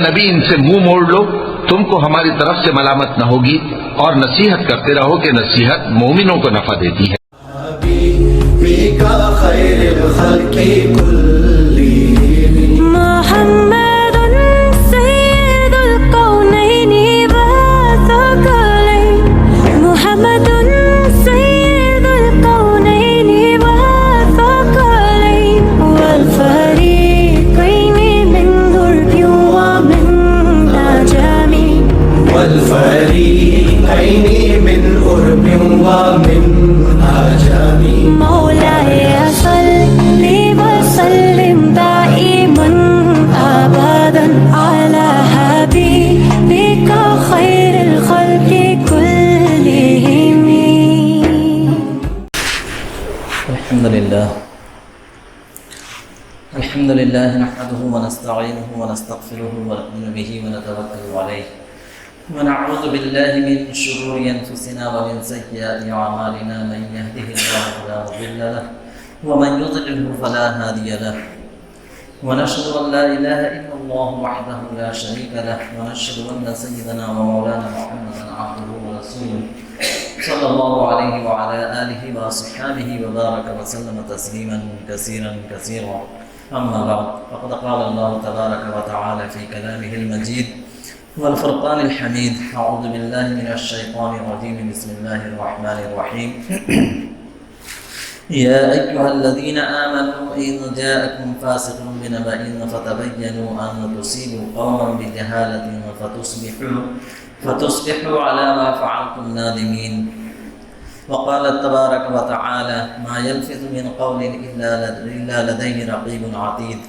نبی ان سے منہ موڑ لو، تم کو ہماری طرف سے ملامت نہ ہوگی، اور نصیحت کرتے رہو کہ نصیحت مومنوں کو نفع دیتی ہے۔ محمد سید القونین والثقلین، محمد سید القونین والثقلین، والفریقین من عرب ومن عجم، والفریقین من عرب ومن عجم، مولاي صل وسلم دائما ابدا على حبيبك خير الخلق كلهم۔ الحمد لله نحمده ونستعينه ونستغفره ونؤمن به ونتوكل عليه ونعوذ بالله من شرور أنفسنا ومن سيئات أعمالنا، من يهده الله فلا مضل له ومن يضلله فلا هادي له، ونشهد أن لا إله إلا الله وحده لا شريك له، ونشهد أن سيدنا ومولانا محمدا عبده ورسوله صلى الله عليه وعلى آله وأصحابه وبارك وسلم تسليما كثيرا كثيرا، أما بعد، فقد قال الله تبارك وتعالى في كلامه المجيد والفرقان الحميد: أعوذ بالله من الشيطان الرجيم، بسم الله الرحمن الرحيم. يا أيها الذين آمنوا إن جاءكم فاسق بنبأ فتبينوا أن تصيبوا قوما بجهالة فتصبحوا على ما فعلتم نادمين. وقال تبارك وتعالى: ما يلفظ من قول إلا لديه رقيب عتيد.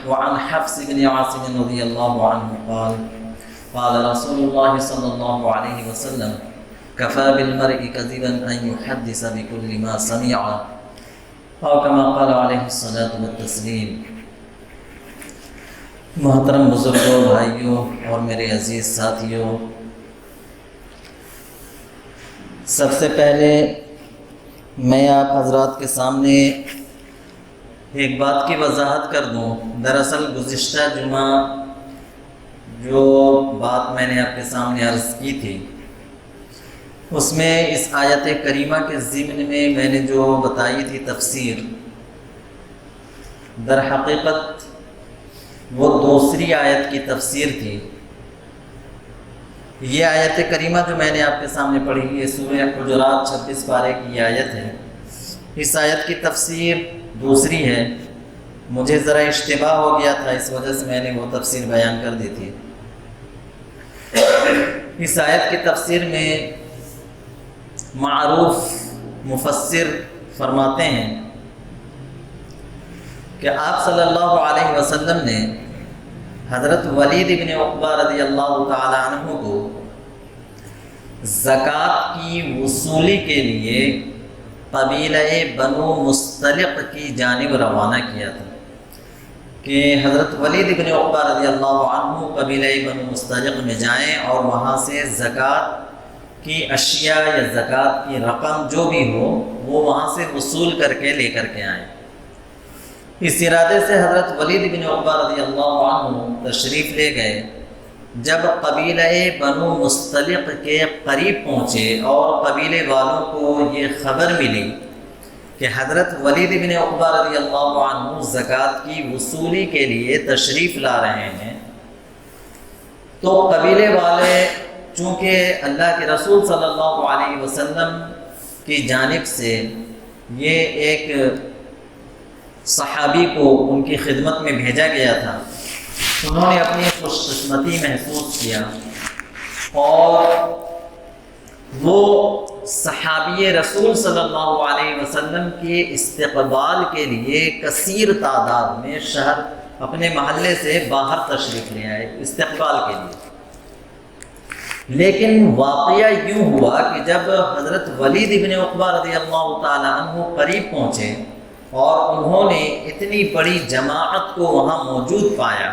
وعن حفص بن عاصم رضي الله عنه قال: قال رسول الله صلى الله عليه وسلم: كفى بالمرء كذبا أن يحدث بكل ما سمع، أو كما قال عليه الصلاة والتسليم۔ محترم بزرگوں، بھائیوں اور میرے عزیز ساتھیوں، سب سے پہلے میں آپ حضرات کے سامنے ایک بات کی وضاحت کر دوں۔ دراصل گزشتہ جمعہ جو بات میں نے آپ کے سامنے عرض کی تھی، اس میں اس آیت کریمہ کے ضمن میں میں نے جو بتائی تھی تفسیر، در حقیقت وہ دوسری آیت کی تفسیر تھی۔ یہ آیت کریمہ جو میں نے آپ کے سامنے پڑھی، یہ سورہ حجرات 26 پارے کی آیت ہے۔ اس آیت کی تفسیر دوسری ہے، مجھے ذرا اشتباہ ہو گیا تھا، اس وجہ سے میں نے وہ تفسیر بیان کر دی تھی۔ اس آیت کی تفسیر میں معروف مفسر فرماتے ہیں کہ آپ صلی اللہ علیہ وسلم نے حضرت ولید بن عقبہ رضی اللہ تعالی عنہ کو زکوٰۃ کی وصولی کے لیے قبیلہ بنو مصطلق کی جانب روانہ کیا تھا، کہ حضرت ولید بن عقبہ رضی اللہ عنہ قبیلہ بنو مصطلق میں جائیں اور وہاں سے زکوٰۃ کی اشیاء یا زکوٰۃ کی رقم جو بھی ہو وہ وہاں سے وصول کر کے لے کر کے آئیں۔ اس ارادے سے حضرت ولید بن عقبہ رضی اللہ عنہ تشریف لے گئے۔ جب قبیلہ بنو مصطلق کے قریب پہنچے اور قبیلے والوں کو یہ خبر ملی کہ حضرت ولید بن عقبہ رضی اللہ عنہ زکوٰۃ کی وصولی کے لیے تشریف لا رہے ہیں، تو قبیلے والے چونکہ اللہ کے رسول صلی اللہ علیہ وسلم کی جانب سے یہ ایک صحابی کو ان کی خدمت میں بھیجا گیا تھا، انہوں نے اپنی خوش قسمتی محسوس کیا اور وہ صحابی رسول صلی اللہ علیہ وسلم کے استقبال کے لیے کثیر تعداد میں شہر اپنے محلے سے باہر تشریف لے آئے استقبال کے لیے۔ لیکن واقعہ یوں ہوا کہ جب حضرت ولید بن عقبہ رضی اللہ تعالی عنہ قریب پہنچے اور انہوں نے اتنی بڑی جماعت کو وہاں موجود پایا،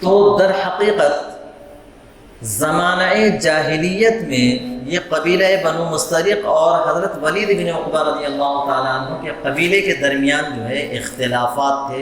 تو در حقیقت زمانہ جاہلیت میں یہ قبیلہ بنو مصطلق اور حضرت ولید بن عقبہ رضی اللہ تعالیٰ عنہ کے قبیلے کے درمیان جو ہے اختلافات تھے،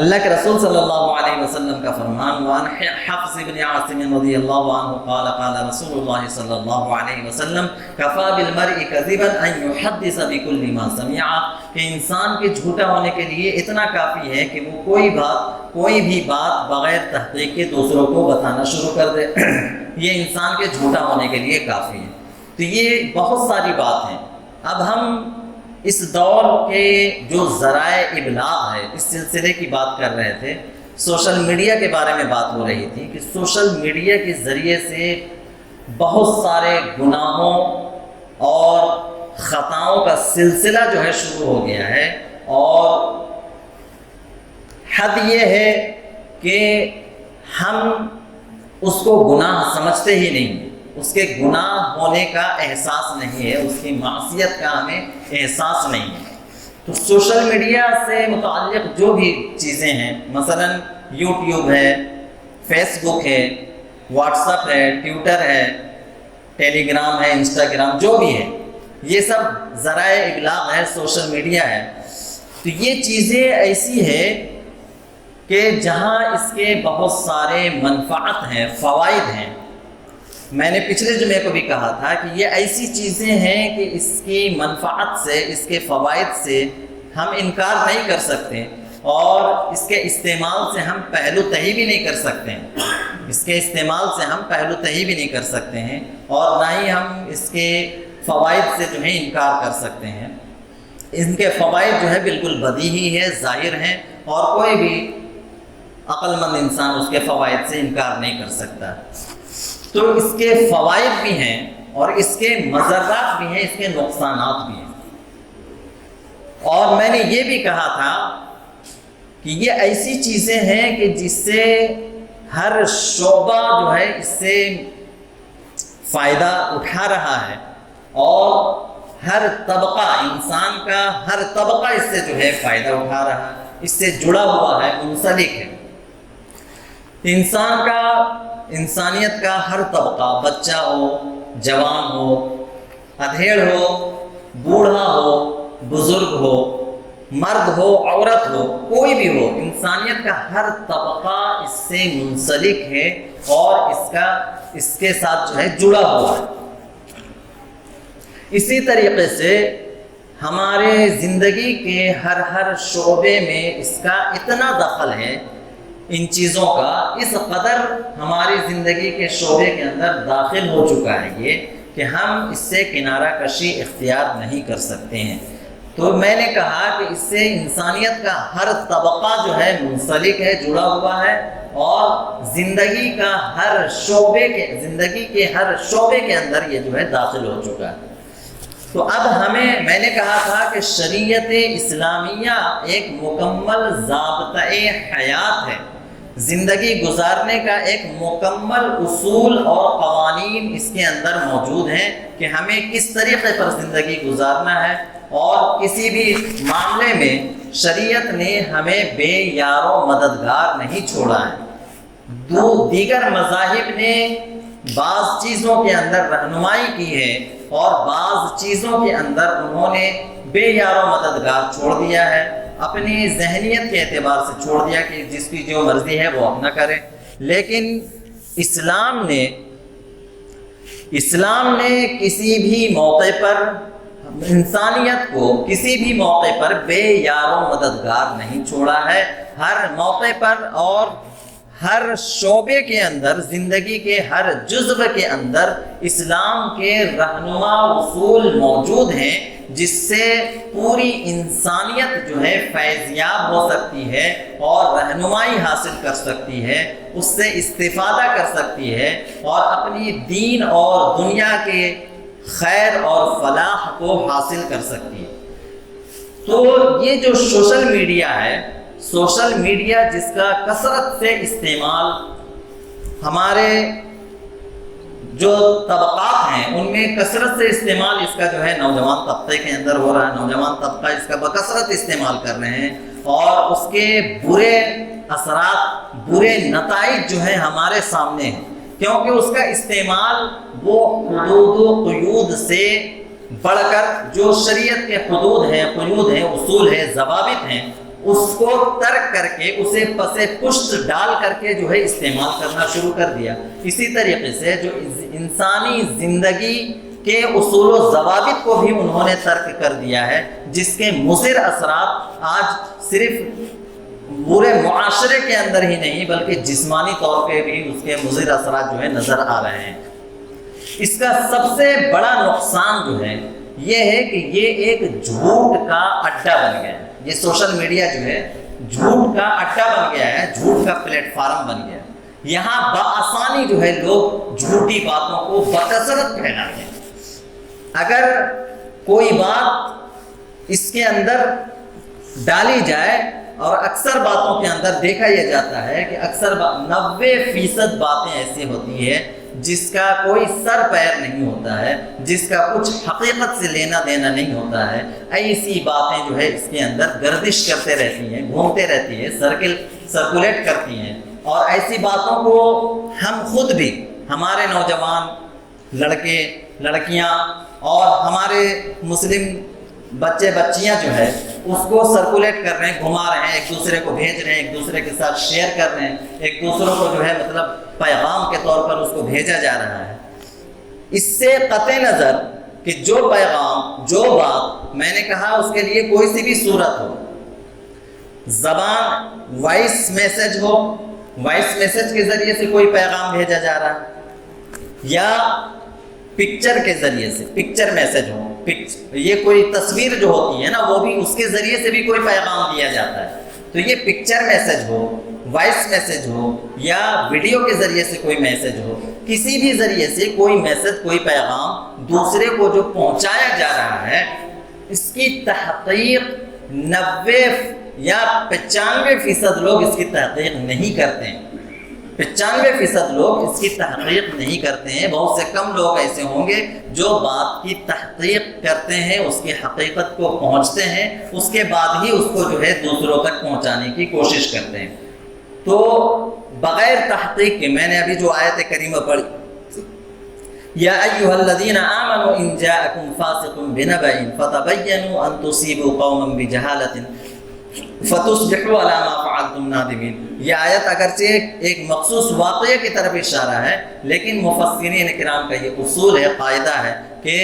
اللہ کے رسول صلی اللہ علیہ وسلم کا فرمان وعن حفص بن عاصم رضی اللہ عنہ قال قال رسول اللہ صلی اللہ علیہ وسلم کفا بالمرء کذبا ان یحدث بکل ما سمع، کہ انسان کے جھوٹا ہونے کے لیے اتنا کافی ہے کہ وہ کوئی بھی بات بغیر تحقیق کے دوسروں کو بتانا شروع کر دے یہ انسان کے جھوٹا ہونے کے لیے کافی ہے۔ تو یہ بہت ساری بات ہیں۔ اب ہم اس دور کے جو ذرائع ابلاغ ہے اس سلسلے کی بات کر رہے تھے، سوشل میڈیا کے بارے میں بات ہو رہی تھی کہ سوشل میڈیا کے ذریعے سے بہت سارے گناہوں اور خطاؤں کا سلسلہ جو ہے شروع ہو گیا ہے، اور حد یہ ہے کہ ہم اس کو گناہ سمجھتے ہی نہیں، اس کے گناہ ہونے کا احساس نہیں ہے، اس کی معصیت کا ہمیں احساس نہیں ہے۔ تو سوشل میڈیا سے متعلق جو بھی چیزیں ہیں، مثلا یوٹیوب ہے، فیس بک ہے، واٹس ایپ ہے، ٹویٹر ہے، ٹیلی گرام ہے، انسٹاگرام، جو بھی ہے یہ سب ذرائع ابلاغ ہے، سوشل میڈیا ہے۔ تو یہ چیزیں ایسی ہے کہ جہاں اس کے بہت سارے منفعت ہیں، فوائد ہیں۔ میں نے پچھلے جمعے کو بھی کہا تھا کہ یہ ایسی چیزیں ہیں کہ اس کی منفعت سے، اس کے فوائد سے ہم انکار نہیں کر سکتے، اور اس کے استعمال سے ہم پہلو تہی بھی نہیں کر سکتے ہیں، اس کے استعمال سے ہم پہلو تہی بھی نہیں کر سکتے ہیں، اور نہ ہی ہم اس کے فوائد سے جو ہے انکار کر سکتے ہیں۔ ان کے فوائد جو ہے بالکل بدیہی ہے، ظاہر ہیں، اور کوئی بھی عقل مند انسان اس کے فوائد سے انکار نہیں کر سکتا۔ تو اس کے فوائد بھی ہیں اور اس کے مضرات بھی ہیں، اس کے نقصانات بھی ہیں۔ اور میں نے یہ بھی کہا تھا کہ یہ ایسی چیزیں ہیں کہ جس سے ہر شعبہ جو ہے اس سے فائدہ اٹھا رہا ہے، اور ہر طبقہ، انسان کا ہر طبقہ اس سے جو ہے فائدہ اٹھا رہا ہے، اس سے جڑا ہوا ہے، منسلک ہے۔ انسانیت کا ہر طبقہ، بچہ ہو، جوان ہو، ادھیڑ ہو، بوڑھا ہو، بزرگ ہو، مرد ہو، عورت ہو، کوئی بھی ہو، انسانیت کا ہر طبقہ اس سے منسلک ہے اور اس کے ساتھ جو ہے جڑا ہوا ہے۔ اسی طریقے سے ہمارے زندگی کے ہر شعبے میں اس کا اتنا دخل ہے، ان چیزوں کا اس قدر ہماری زندگی کے شعبے کے اندر داخل ہو چکا ہے یہ کہ ہم اس سے کنارہ کشی اختیار نہیں کر سکتے ہیں۔ تو میں نے کہا کہ اس سے انسانیت کا ہر طبقہ جو ہے منسلک ہے، جڑا ہوا ہے، اور زندگی کے ہر شعبے کے اندر یہ جو ہے داخل ہو چکا ہے۔ تو اب میں نے کہا تھا کہ شریعت اسلامیہ ایک مکمل ضابطۂ حیات ہے، زندگی گزارنے کا ایک مکمل اصول اور قوانین اس کے اندر موجود ہیں کہ ہمیں کس طریقے پر زندگی گزارنا ہے، اور کسی بھی معاملے میں شریعت نے ہمیں بے یار و مددگار نہیں چھوڑا ہے۔ دیگر مذاہب نے بعض چیزوں کے اندر رہنمائی کی ہے، اور بعض چیزوں کے اندر انہوں نے بے یار و مددگار چھوڑ دیا ہے، اپنی ذہنیت کے اعتبار سے چھوڑ دیا کہ جس کی جو مرضی ہے وہ اپنا کرے۔ لیکن اسلام نے کسی بھی موقع پر انسانیت کو کسی بھی موقع پر بے یار و مددگار نہیں چھوڑا ہے۔ ہر موقع پر اور ہر شعبے کے اندر، زندگی کے ہر جزو کے اندر اسلام کے رہنما اصول موجود ہیں، جس سے پوری انسانیت جو ہے فیضیاب ہو سکتی ہے اور رہنمائی حاصل کر سکتی ہے، اس سے استفادہ کر سکتی ہے، اور اپنی دین اور دنیا کے خیر اور فلاح کو حاصل کر سکتی ہے۔ تو یہ جو سوشل میڈیا ہے، سوشل میڈیا جس کا کثرت سے استعمال ہمارے جو طبقات ہیں ان میں کثرت سے استعمال اس کا جو ہے نوجوان طبقے کے اندر ہو رہا ہے، نوجوان طبقہ اس کا بکثرت استعمال کر رہے ہیں، اور اس کے برے اثرات، برے نتائج جو ہیں ہمارے سامنے ہیں، کیونکہ اس کا استعمال وہ حدود و قیود سے بڑھ کر جو شریعت کے حدود ہیں، قیود ہیں، اصول ہیں، ضوابط ہیں، اس کو ترک کر کے اسے پسے پشت ڈال کر کے جو ہے استعمال کرنا شروع کر دیا۔ اسی طریقے سے جو انسانی زندگی کے اصول و ضوابط کو بھی انہوں نے ترک کر دیا ہے، جس کے مضر اثرات آج صرف پورے معاشرے کے اندر ہی نہیں بلکہ جسمانی طور پہ بھی اس کے مضر اثرات جو ہے نظر آ رہے ہیں۔ اس کا سب سے بڑا نقصان جو ہے یہ ہے کہ یہ ایک جھوٹ کا اڈا بن گیا ہے۔ یہ سوشل میڈیا جو ہے جھوٹ کا اڈا بن گیا ہے، جھوٹ کا پلیٹ فارم بن گیا ہے۔ یہاں بآسانی جو ہے لوگ جھوٹی باتوں کو بکثرت پھیلاتے ہیں۔ اگر کوئی بات اس کے اندر ڈالی جائے، اور اکثر باتوں کے اندر دیکھا یہ جاتا ہے کہ اکثر 90% باتیں ایسی ہوتی ہے جس کا کوئی سر پیر نہیں ہوتا ہے، جس کا کچھ حقیقت سے لینا دینا نہیں ہوتا ہے۔ ایسی باتیں جو ہے اس کے اندر گردش کرتے رہتی ہیں، گھومتے رہتی ہیں، سرکولیٹ کرتی ہیں، اور ایسی باتوں کو ہم خود بھی، ہمارے نوجوان لڑکے لڑکیاں اور ہمارے مسلم بچے بچیاں جو ہے اس کو سرکولیٹ کر رہے ہیں، گھما رہے ہیں، ایک دوسرے کو بھیج رہے ہیں، ایک دوسرے کے ساتھ شیئر کر رہے ہیں، ایک دوسروں کو جو ہے مطلب پیغام کے طور پر اس کو بھیجا جا رہا ہے۔ اس سے قطع نظر کہ جو پیغام، جو بات، میں نے کہا اس کے لیے کوئی سی بھی صورت ہو، زبان وائس میسج ہو، وائس میسج کے ذریعے سے کوئی پیغام بھیجا جا رہا ہے، یا پکچر کے ذریعے سے پکچر میسج ہو، یہ کوئی تصویر جو ہوتی ہے نا وہ بھی اس کے ذریعے سے بھی کوئی پیغام دیا جاتا ہے، تو یہ پکچر میسج ہو، وائس میسج ہو، یا ویڈیو کے ذریعے سے کوئی میسج ہو، کسی بھی ذریعے سے کوئی میسج، کوئی پیغام دوسرے کو جو پہنچایا جا رہا ہے، اس کی تحقیق 90 یا 95% لوگ اس کی تحقیق نہیں کرتے ہیں۔ 95% لوگ اس کی تحقیق نہیں کرتے ہیں۔ بہت سے کم لوگ ایسے ہوں گے جو بات کی تحقیق کرتے ہیں، اس کی حقیقت کو پہنچتے ہیں، اس کے بعد ہی اس کو جو ہے دوسروں تک پہنچانے کی کوشش کرتے ہیں۔ تو بغیر تحقیق کے، میں نے ابھی جو آیت کریمہ پڑھی، یا ایھا الذین آمنوا ان جاءکم فاسق بنبأ فتبینوا ان تصیبوا قوما بجہالۃ فتصبحوا علی ما فعلتم نادمین۔ یہ آیت اگرچہ ایک مخصوص واقعے کی طرف اشارہ ہے، لیکن مفسرین کرام کا یہ اصول ہے، قاعدہ ہے کہ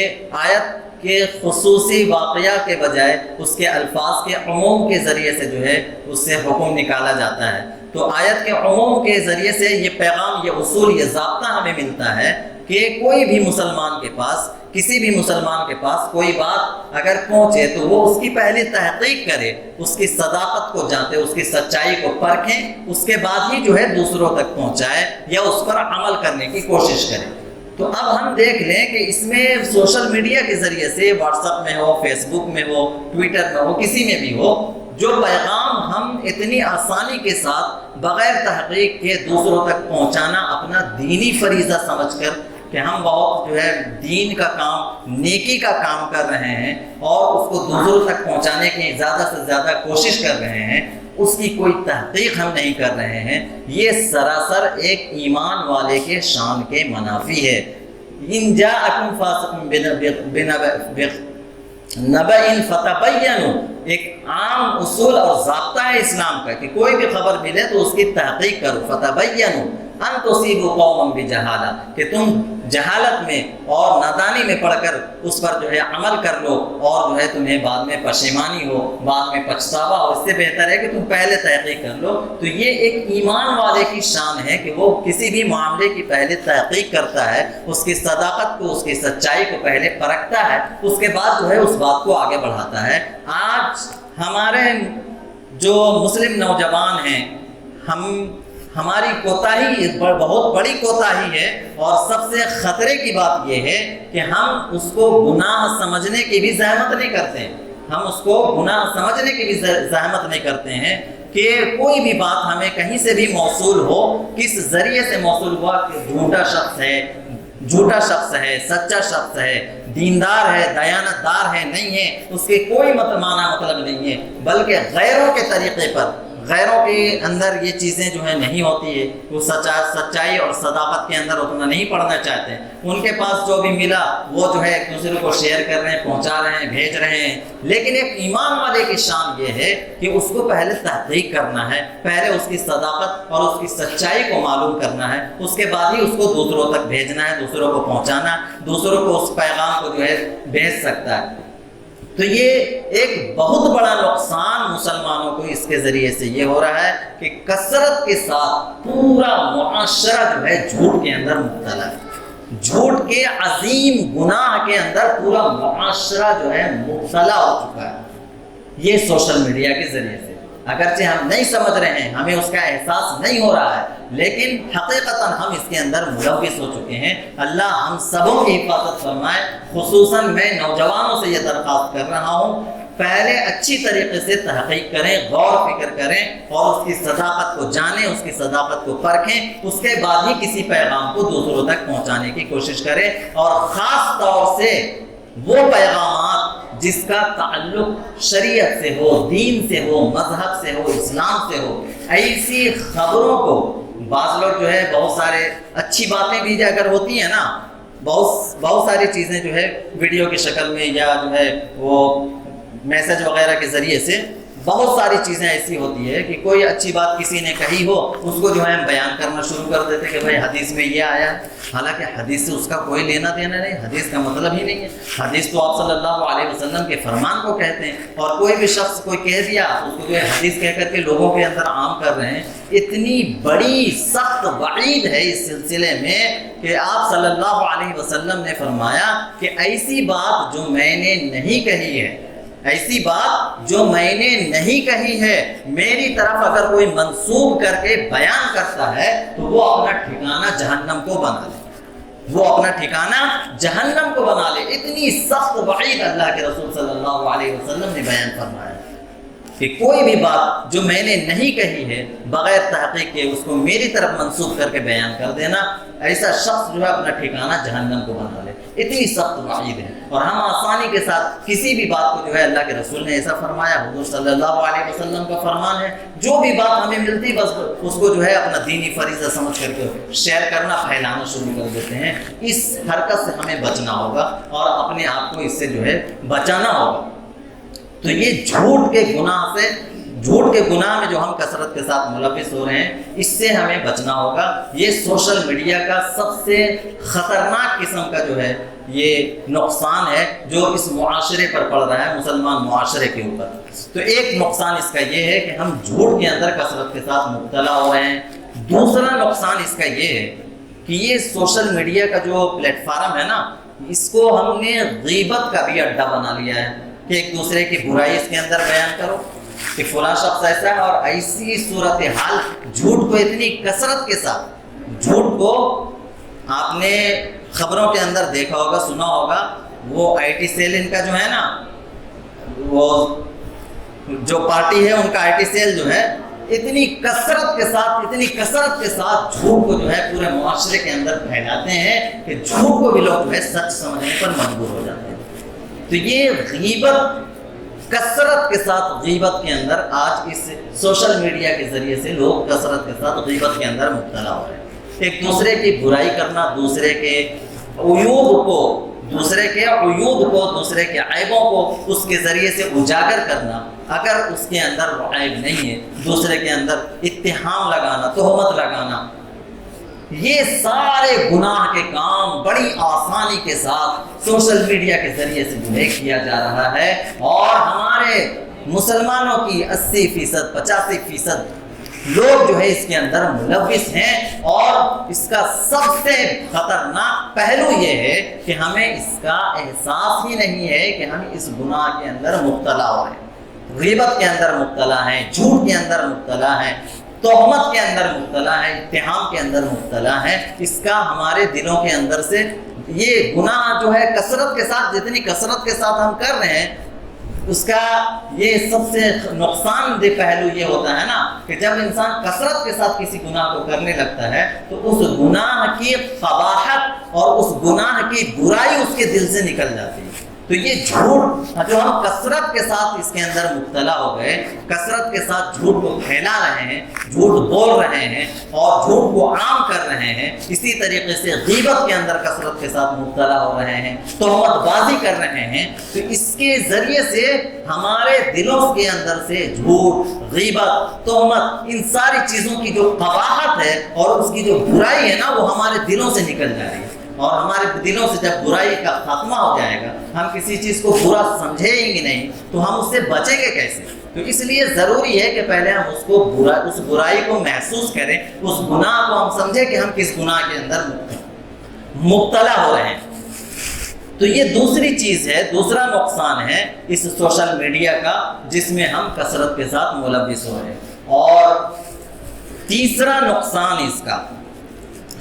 آیت کے خصوصی واقعہ کے بجائے اس کے الفاظ کے عموم کے ذریعے سے جو ہے اس سے حکم نکالا جاتا ہے۔ تو آیت کے عموم کے ذریعے سے یہ پیغام، یہ اصول، یہ ضابطہ ہمیں ملتا ہے کہ کوئی بھی مسلمان کے پاس، کسی بھی مسلمان کے پاس کوئی بات اگر پہنچے تو وہ اس کی پہلے تحقیق کرے، اس کی صداقت کو جانتے، اس کی سچائی کو پرکھیں، اس کے بعد ہی جو ہے دوسروں تک پہنچائے یا اس پر عمل کرنے کی کوشش کرے۔ تو اب ہم دیکھ لیں کہ اس میں سوشل میڈیا کے ذریعے سے، واٹس ایپ میں ہو، فیس بک میں ہو، ٹویٹر میں ہو، کسی میں بھی ہو، جو پیغام ہم اتنی آسانی کے ساتھ بغیر تحقیق کے دوسروں تک پہنچانا اپنا دینی فریضہ سمجھ کر کہ ہم بہت جو ہے دین کا کام، نیکی کا کام کر رہے ہیں اور اس کو دوسروں تک پہنچانے کی زیادہ سے زیادہ کوشش کر رہے ہیں، اس کی کوئی تحقیق ہم نہیں کر رہے ہیں، یہ سراسر ایک ایمان والے کے شان کے منافی ہے۔ ان جاءکم فاسق بنبأ فتبینوا، ایک عام اصول اور ضابطہ ہے اسلام کا کہ کوئی بھی خبر ملے تو اس کی تحقیق کرو۔ فتبینوا ان تصیبوا قوما بجہالہ، کہ تم جہالت میں اور نادانی میں پڑھ کر اس پر جو ہے عمل کر لو اور جو ہے تمہیں بعد میں پشیمانی ہو، بعد میں پچھتاوا ہو، اس سے بہتر ہے کہ تم پہلے تحقیق کر لو۔ تو یہ ایک ایمان والے کی شان ہے کہ وہ کسی بھی معاملے کی پہلے تحقیق کرتا ہے، اس کی صداقت کو، اس کی سچائی کو پہلے پرکھتا ہے، اس کے بعد جو ہے اس بات کو آگے بڑھاتا ہے۔ آج ہمارے جو مسلم نوجوان ہیں، ہماری کوتاہی بہت بڑی کوتاہی ہے، اور سب سے خطرے کی بات یہ ہے کہ ہم اس کو گناہ سمجھنے کی بھی زحمت نہیں کرتے ہیں۔ ہم اس کو گناہ سمجھنے کی بھی زحمت نہیں کرتے ہیں کہ کوئی بھی بات ہمیں کہیں سے بھی موصول ہو، کس ذریعے سے موصول ہوا، کہ جھوٹا شخص ہے، سچا شخص ہے، دیندار ہے، دیانتدار ہے، نہیں ہے، اس کے کوئی معنی مطلب نہیں ہے، بلکہ غیروں کے طریقے پر، غیروں کے اندر یہ چیزیں جو ہیں نہیں ہوتی ہے، وہ سچائی اور صداقت کے اندر اتنا نہیں پڑھنا چاہتے ہیں، ان کے پاس جو بھی ملا وہ جو ہے ایک دوسرے کو شیئر کر رہے ہیں، پہنچا رہے ہیں، بھیج رہے ہیں۔ لیکن ایک ایمان والے کی شان یہ ہے کہ اس کو پہلے تحقیق کرنا ہے، پہلے اس کی صداقت اور اس کی سچائی کو معلوم کرنا ہے، اس کے بعد ہی اس کو دوسروں تک بھیجنا ہے، دوسروں کو پہنچانا، دوسروں کو اس پیغام کو جو ہے بھیج سکتا ہے۔ تو یہ ایک بہت بڑا نقصان مسلمانوں کو اس کے ذریعے سے یہ ہو رہا ہے کہ کثرت کے ساتھ پورا معاشرہ جو ہے جھوٹ کے اندر مبتلا ہے، جھوٹ کے عظیم گناہ کے اندر پورا معاشرہ جو ہے مبتلا ہو چکا ہے، یہ سوشل میڈیا کے ذریعے سے۔ اگرچہ ہم نہیں سمجھ رہے ہیں، ہمیں اس کا احساس نہیں ہو رہا ہے، لیکن حقیقتاً ہم اس کے اندر ملوث ہو چکے ہیں۔ اللہ ہم سبوں کی حفاظت فرمائے۔ خصوصاً میں نوجوانوں سے یہ درخواست کر رہا ہوں، پہلے اچھی طریقے سے تحقیق کریں، غور فکر کریں اور اس کی صداقت کو جانیں، اس کی صداقت کو پرکھیں، اس کے بعد ہی کسی پیغام کو دوسروں تک پہنچانے کی کوشش کریں، اور خاص طور سے وہ پیغامات جس کا تعلق شریعت سے ہو، دین سے ہو، مذہب سے ہو، اسلام سے ہو، ایسی خبروں کو بعض لوگ جو ہے بہت سارے اچھی باتیں بھی اگر ہوتی ہیں نا، بہت ساری چیزیں جو ہے ویڈیو کی شکل میں یا جو ہے وہ میسج وغیرہ کے ذریعے سے بہت ساری چیزیں ایسی ہوتی ہے کہ کوئی اچھی بات کسی نے کہی ہو، اس کو جو ہے ہم بیان کرنا شروع کر دیتے کہ بھائی حدیث میں یہ آیا، حالانکہ حدیث سے اس کا کوئی لینا دینا نہیں، حدیث کا مطلب ہی نہیں ہے۔ حدیث تو آپ صلی اللہ علیہ وسلم کے فرمان کو کہتے ہیں، اور کوئی بھی شخص کوئی کہہ دیا اس کو جو ہے حدیث کہہ کر کے لوگوں کے اندر عام کر رہے ہیں۔ اتنی بڑی سخت وعید ہے اس سلسلے میں کہ آپ صلی اللہ علیہ وسلم نے فرمایا کہ ایسی بات جو میں نے نہیں کہی ہے، ایسی بات جو میں نے نہیں کہی ہے، میری طرف اگر کوئی منسوب کر کے بیان کرتا ہے تو وہ اپنا ٹھکانہ جہنم کو بنا لے، وہ اپنا ٹھکانہ جہنم کو بنا لے۔ اتنی سخت وعید اللہ کے رسول صلی اللہ علیہ وسلم نے بیان فرمایا کہ کوئی بھی بات جو میں نے نہیں کہی ہے بغیر تحقیق کے اس کو میری طرف منسوب کر کے بیان کر دینا، ایسا شخص جو ہے اپنا ٹھکانہ جہنم کو بنا لے۔ اتنی سخت وعید ہے، اور ہم آسانی کے ساتھ کسی بھی بات کو جو ہے اللہ کے رسول نے ایسا فرمایا، حضور صلی اللہ علیہ وسلم کا فرمان ہے، جو بھی بات ہمیں ملتی بس اس کو جو ہے اپنا دینی فریضہ سمجھ کر کے شیئر کرنا، پھیلانا شروع کر دیتے ہیں۔ اس حرکت سے ہمیں بچنا ہوگا اور اپنے آپ کو اس سے جو ہے بچانا ہوگا۔ تو یہ جھوٹ کے گناہ سے، جھوٹ کے گناہ میں جو ہم کثرت کے ساتھ ملوث ہو رہے ہیں، اس سے ہمیں بچنا ہوگا۔ یہ سوشل میڈیا کا سب سے خطرناک قسم کا جو ہے یہ نقصان ہے جو اس معاشرے پر پڑ رہا ہے، مسلمان معاشرے کے اوپر۔ تو ایک نقصان اس کا یہ ہے کہ ہم جھوٹ کے اندر کثرت کے ساتھ مبتلا ہو رہے ہیں۔ دوسرا نقصان اس کا یہ ہے کہ یہ سوشل میڈیا کا جو پلیٹ فارم ہے نا، اس کو ہم نے غیبت کا بھی اڈا بنا لیا ہے کہ ایک دوسرے کی برائی اس کے اندر بیان کرو کہ فلاں شخص ایسا ہے، اور ایسی صورتحال جھوٹ کو اتنی کثرت کے ساتھ، جھوٹ کو آپ نے خبروں کے اندر دیکھا ہوگا، سنا ہوگا، وہ آئی ٹی سیل ان کا جو ہے نا، وہ جو پارٹی ہے ان کا آئی ٹی سیل جو ہے اتنی کثرت کے ساتھ جھوٹ کو جو ہے پورے معاشرے کے اندر پھیلاتے ہیں کہ جھوٹ کو بھی لوگ جو ہے سچ سمجھنے پر مجبور ہو جاتے ہیں۔ تو یہ غیبت، کثرت کے ساتھ غیبت کے اندر آج اس سوشل میڈیا کے ذریعے سے لوگ کثرت کے ساتھ غیبت کے اندر مبتلا ہو رہے ہیں۔ ایک دوسرے کی برائی کرنا، دوسرے کے عیوب کو، دوسرے کے عیبوں کو اس کے ذریعے سے اجاگر کرنا، اگر اس کے اندر وہ عیب نہیں ہے، دوسرے کے اندر اتہام لگانا، تہمت لگانا، یہ سارے گناہ کے کام بڑی آسانی کے ساتھ سوشل میڈیا کے ذریعے سے جو ہے کیا جا رہا ہے، اور ہمارے مسلمانوں کی 80%، 85% لوگ جو ہے اس کے اندر ملوث ہیں۔ اور اس کا سب سے خطرناک پہلو یہ ہے کہ ہمیں اس کا احساس ہی نہیں ہے کہ ہم اس گناہ کے اندر مبتلا ہو رہے ہیں، غیبت کے اندر مبتلا ہیں، جھوٹ کے اندر مبتلا ہیں، تہمت کے اندر مبتلا ہے، اتہام کے اندر مبتلا ہے۔ اس کا ہمارے دلوں کے اندر سے یہ گناہ جو ہے کثرت کے ساتھ، جتنی کثرت کے ساتھ ہم کر رہے ہیں، اس کا یہ سب سے نقصان دہ پہلو یہ ہوتا ہے نا کہ جب انسان کثرت کے ساتھ کسی گناہ کو کرنے لگتا ہے تو اس گناہ کی قباحت اور اس گناہ کی برائی اس کے دل سے نکل جاتی ہے۔ تو یہ جھوٹ جو ہم کثرت کے ساتھ اس کے اندر مبتلا ہو گئے، کثرت کے ساتھ جھوٹ کو پھیلا رہے ہیں، جھوٹ بول رہے ہیں اور جھوٹ کو عام کر رہے ہیں، اسی طریقے سے غیبت کے اندر کثرت کے ساتھ مبتلا ہو رہے ہیں، تہمت بازی کر رہے ہیں، تو اس کے ذریعے سے ہمارے دلوں کے اندر سے جھوٹ، غیبت، تہمت، ان ساری چیزوں کی جو قباحت ہے اور اس کی جو برائی ہے نا، وہ ہمارے دلوں سے نکل جا رہی ہے۔ اور ہمارے دلوں سے جب برائی کا خاتمہ ہو جائے گا، ہم کسی چیز کو برا سمجھیں گے نہیں، تو ہم اس سے بچیں گے کیسے؟ تو اس لیے ضروری ہے کہ پہلے ہم اس برائی کو محسوس کریں، اس گناہ کو ہم سمجھیں کہ ہم کس گناہ کے اندر مبتلا ہو رہے ہیں۔ تو یہ دوسری چیز ہے، دوسرا نقصان ہے اس سوشل میڈیا کا، جس میں ہم کثرت کے ساتھ ملوث ہو رہے ہیں۔ اور تیسرا نقصان اس کا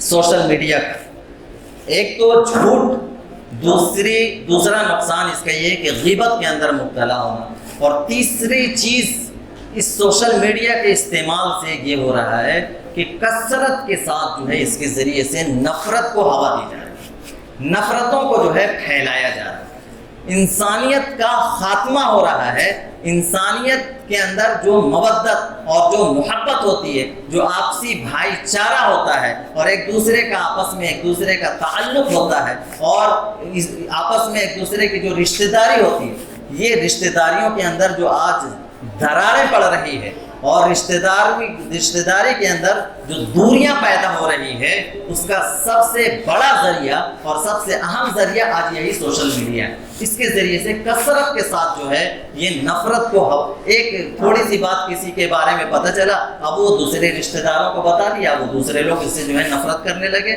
سوشل میڈیا کا، ایک تو جھوٹ، دوسرا نقصان اس کا یہ ہے کہ غیبت کے اندر مبتلا ہونا، اور تیسری چیز اس سوشل میڈیا کے استعمال سے یہ ہو رہا ہے کہ کثرت کے ساتھ جو ہے اس کے ذریعے سے نفرت کو ہوا دی جا رہی ہے، نفرتوں کو جو ہے پھیلایا جا رہا ہے، انسانیت کا خاتمہ ہو رہا ہے۔ انسانیت کے اندر جو مودت اور جو محبت ہوتی ہے، جو آپسی بھائی چارہ ہوتا ہے، اور ایک دوسرے کا آپس میں ایک دوسرے کا تعلق ہوتا ہے، اور آپس میں ایک دوسرے کی جو رشتہ داری ہوتی ہے، یہ رشتہ داریوں کے اندر جو آج دراریں پڑ رہی ہے، اور رشتہ داری کے اندر جو دوریاں پیدا ہو رہی ہے، اس کا سب سے بڑا ذریعہ اور سب سے اہم ذریعہ آج یہی سوشل میڈیا ہے۔ اس کے ذریعے سے کثرت کے ساتھ جو ہے یہ نفرت کو، ایک تھوڑی سی بات کسی کے بارے میں پتہ چلا، اب وہ دوسرے رشتہ داروں کو بتا دیا، وہ دوسرے لوگ اس سے جو ہے نفرت کرنے لگے۔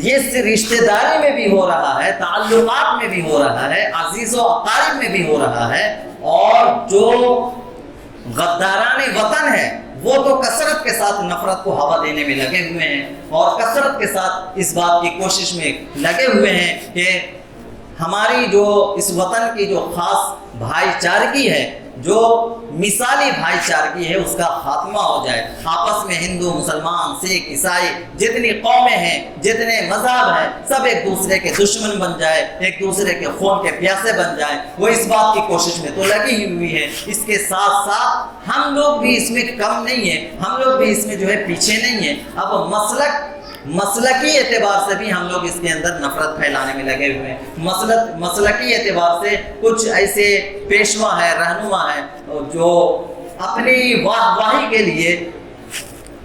یہ رشتہ داری میں بھی ہو رہا ہے، تعلقات میں بھی ہو رہا ہے، عزیز و اقارب میں بھی ہو رہا ہے، اور جو غداران وطن ہے وہ تو کثرت کے ساتھ نفرت کو ہوا دینے میں لگے ہوئے ہیں، اور کثرت کے ساتھ اس بات کی کوشش میں لگے ہوئے ہیں کہ ہماری جو اس وطن کی جو خاص بھائی چارگی ہے، جو مثالی بھائی چارگی ہے، اس کا خاتمہ ہو جائے، آپس میں ہندو، مسلمان، سکھ، عیسائی، جتنی قومیں ہیں، جتنے مذہب ہیں، سب ایک دوسرے کے دشمن بن جائے، ایک دوسرے کے خون کے پیاسے بن جائیں، وہ اس بات کی کوشش میں تو لگی ہوئی ہے۔ اس کے ساتھ ساتھ ہم لوگ بھی اس میں کم نہیں ہیں، ہم لوگ بھی اس میں جو ہے پیچھے نہیں ہیں۔ اب مسلکی اعتبار سے بھی ہم لوگ اس کے اندر نفرت پھیلانے میں لگے ہوئے ہیں۔ مسلکی اعتبار سے کچھ ایسے پیشوا ہیں، رہنما ہیں، جو اپنی واہ واہی کے لیے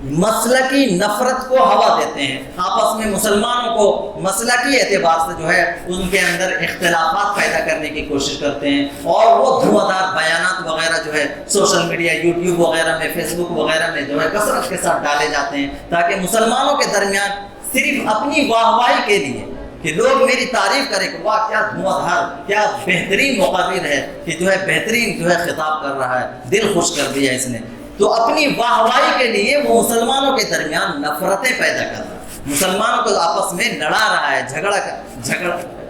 مسلکی نفرت کو ہوا دیتے ہیں، آپس میں مسلمانوں کو مسلکی اعتبار سے جو ہے ان کے اندر اختلافات پیدا کرنے کی کوشش کرتے ہیں، اور وہ دھواں دار بیانات وغیرہ جو ہے سوشل میڈیا، یوٹیوب وغیرہ میں، فیس بک وغیرہ میں جو ہے کثرت کے ساتھ ڈالے جاتے ہیں، تاکہ مسلمانوں کے درمیان صرف اپنی واہ واہی کے لیے کہ لوگ میری تعریف کریں کہ واہ کیا دھواں دھار، کیا بہترین مقرر ہے، کہ جو ہے بہترین جو ہے خطاب کر رہا ہے، دل خوش کر دیا اس نے، تو اپنی واہ واہی کے لیے وہ مسلمانوں کے درمیان نفرتیں پیدا کر رہا ہے، مسلمانوں کو آپس میں لڑا رہا ہے،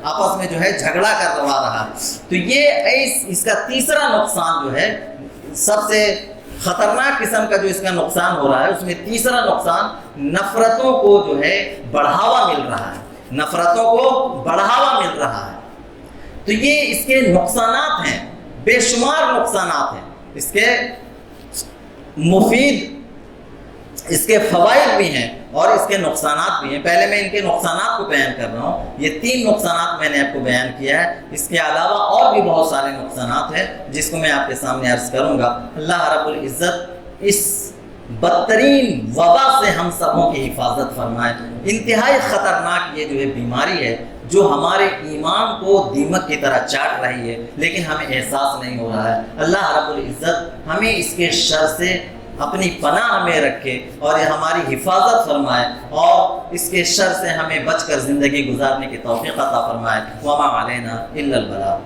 آپس میں جو ہے جھگڑا کروا رہا ہے۔ تو یہ اس کا تیسرا نقصان جو ہے، سب سے خطرناک قسم کا جو اس کا نقصان ہو رہا ہے، اس میں تیسرا نقصان نفرتوں کو جو ہے بڑھاوا مل رہا ہے، نفرتوں کو بڑھاوا مل رہا ہے۔ تو یہ اس کے نقصانات ہیں، بے شمار نقصانات ہیں، اس کے مفید، اس کے فوائد بھی ہیں اور اس کے نقصانات بھی ہیں۔ پہلے میں ان کے نقصانات کو بیان کر رہا ہوں، یہ 3 نقصانات میں نے آپ کو بیان کیا ہے، اس کے علاوہ اور بھی بہت سارے نقصانات ہیں جس کو میں آپ کے سامنے عرض کروں گا۔ اللہ رب العزت اس بدترین وبا سے ہم سبوں کی حفاظت فرمائے۔ انتہائی خطرناک یہ جو ہے بیماری ہے، جو ہمارے ایمان کو دیمک کی طرح چاٹ رہی ہے، لیکن ہمیں احساس نہیں ہو رہا ہے۔ اللہ رب العزت ہمیں اس کے شر سے اپنی پناہ میں رکھے اور یہ ہماری حفاظت فرمائے، اور اس کے شر سے ہمیں بچ کر زندگی گزارنے کی توفیق عطا فرمائے۔ وما علینا الا البلاغ۔